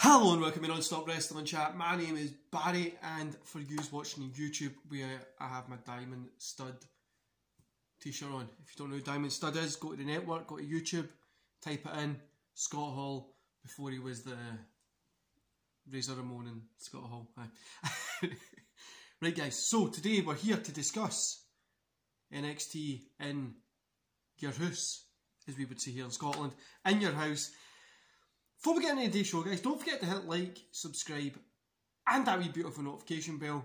Hello and welcome to Non-Stop Wrestling Chat. My name is Barry, and for you watching on YouTube, where I have my Diamond Stud t-shirt on. If you don't know who Diamond Stud is, go to the network, go to YouTube, type it in. Scott Hall, before he was the Razor Ramon and Scott Hall. Right guys, so today we're here to discuss NXT in your house, as we would say here in Scotland, in your house. Before we get into today's show, guys, don't forget to hit like, subscribe, and that wee beautiful notification bell,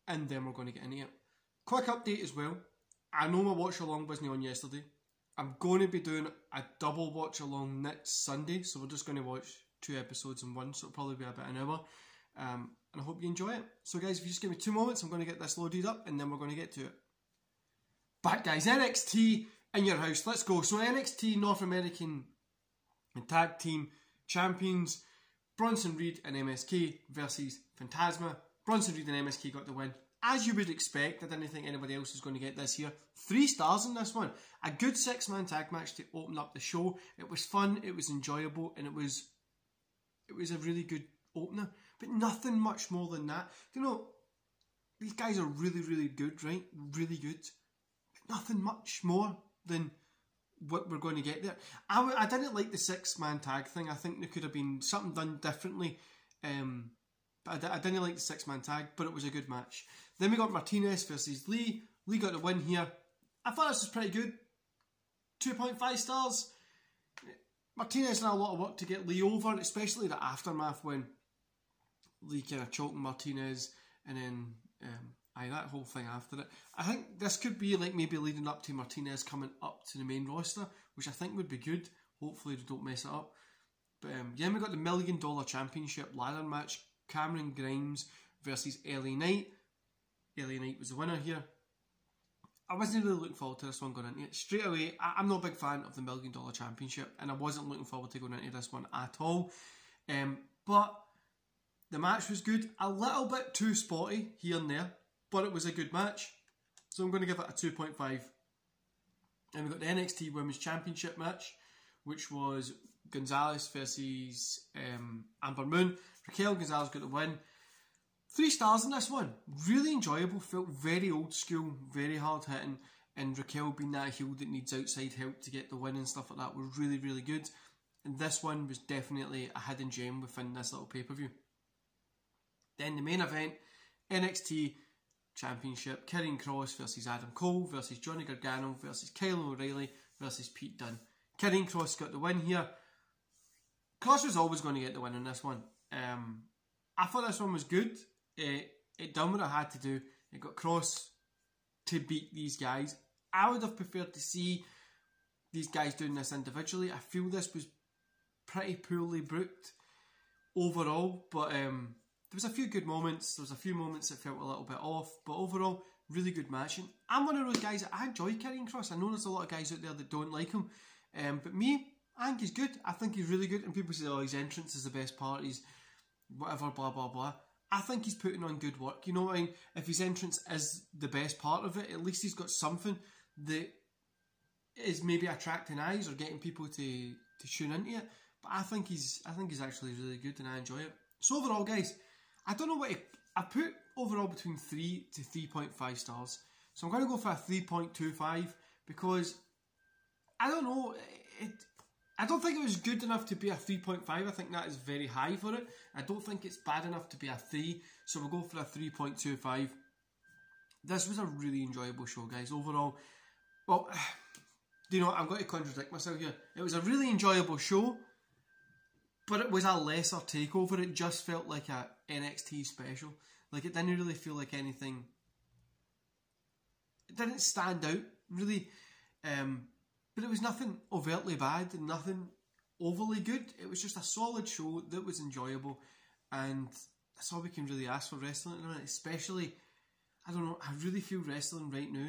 and then we're going to get into it. Quick update as well. I know my watch along wasn't on yesterday. I'm going to be doing a double watch along next Sunday, so we're just going to watch 2 episodes in one, so it'll probably be about an hour. And I hope you enjoy it. So guys, if you just give me 2 moments, I'm going to get this loaded up, and then we're going to get to it. Back guys, NXT in your house, let's go. So NXT North American Tag Team Champions, Bronson Reed and MSK versus Phantasma. Bronson Reed and MSK got the win. As you would expect, I didn't think anybody else was going to get this here. 3 stars in this one. A good 6-man tag match to open up the show. It was fun, it was enjoyable, and it was a really good opener. But nothing much more than that. You know, these guys are really, really good, right? Really good. But nothing much more than what we're going to get there. I didn't like the 6-man tag thing. I think there could have been something done differently. But I didn't like the 6-man tag, but it was a good match. Then we got Martinez versus Lee. Lee got the win here. I thought this was pretty good. 2.5 stars. Martinez had a lot of work to get Lee over, especially the aftermath when Lee kind of choking Martinez and then that whole thing after it. I think this could be like maybe leading up to Martinez coming up to the main roster, which I think would be good. Hopefully they don't mess it up. But yeah, we got the $1 Million Championship ladder match. Cameron Grimes versus LA Knight. LA Knight was the winner here. I wasn't really looking forward to this one going into it. Straight away, I'm not a big fan of the $1 Million Championship, and I wasn't looking forward to going into this one at all. But the match was good. A little bit too spotty here and there, but it was a good match. So I'm going to give it a 2.5. And we got the NXT Women's Championship match, which was Gonzalez versus Amber Moon. Raquel Gonzalez got the win. 3 stars in this one. Really enjoyable. Felt very old school, very hard hitting. And Raquel being that heel that needs outside help to get the win and stuff like that was really, really good. And this one was definitely a hidden gem within this little pay-per-view. Then the main event, NXT Championship, Karrion Kross versus Adam Cole versus Johnny Gargano versus Kyle O'Reilly versus Pete Dunne. Karrion Kross got the win here. Kross was always going to get the win in this one. I thought this one was good. It done what it had to do. It got Kross to beat these guys. I would have preferred to see these guys doing this individually. I feel this was pretty poorly booked overall, but there was a few good moments. There was a few moments that felt a little bit off, but overall, really good match. And I'm one of those guys that I enjoy Karrion Kross. I know there's a lot of guys out there that don't like him, but me, I think he's good. I think he's really good. And people say, oh, his entrance is the best part. He's whatever, blah, blah, blah. I think he's putting on good work. You know what I mean? If his entrance is the best part of it, at least he's got something that is maybe attracting eyes or getting people to tune into it. But I think he's actually really good, and I enjoy it. So overall, guys, I don't know what I put overall between 3 to 3.5 stars. So I'm going to go for a 3.25 because I don't know. I don't think it was good enough to be a 3.5. I think that is very high for it. I don't think it's bad enough to be a 3. So we'll go for a 3.25. This was a really enjoyable show, guys. Overall, well, you know, I'm going to contradict myself here. It was a really enjoyable show, but it was a lesser takeover. It just felt like a NXT special. Like, it didn't really feel like anything. It didn't stand out, really. But it was nothing overtly bad and nothing overly good. It was just a solid show that was enjoyable. And that's all we can really ask for wrestling at the minute. Especially, I don't know, I really feel wrestling right now.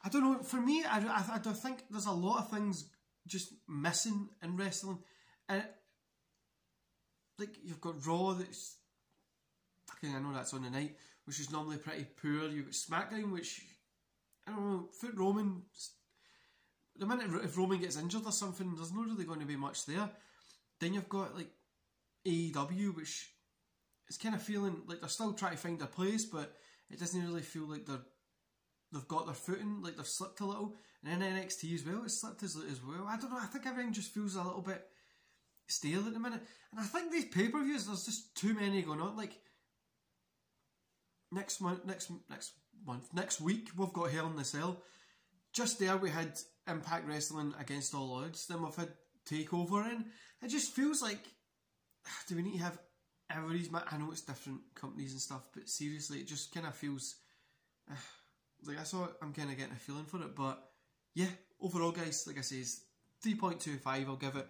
I don't know, for me, I don't think there's a lot of things just missing in wrestling. And like, you've got Raw that's fucking, I know that's on the night, which is normally pretty poor. You've got SmackDown, which, I don't know, foot Roman, the minute if Roman gets injured or something, there's not really going to be much there. Then you've got like AEW, which is kind of feeling like they're still trying to find their place, but it doesn't really feel like they've got their footing, like they've slipped a little. And then NXT as well, it's slipped as well. I don't know, I think everything just feels a little bit stale at the minute. And I think these pay-per-views, there's just too many going on. Like, next week, we've got Hell in the Cell. Just there we had Impact Wrestling against all odds. Then we've had TakeOver in. It just feels like, do we need to have everybody's match? I know it's different companies and stuff, but seriously, it just kind of feels like that's what I'm kind of getting a feeling for it. But yeah, overall, guys, like I say, 3.25. I'll give it.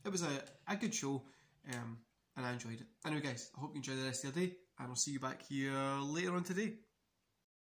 It was a good show, and I enjoyed it. Anyway, guys, I hope you enjoy the rest of your day, and I'll see you back here later on today.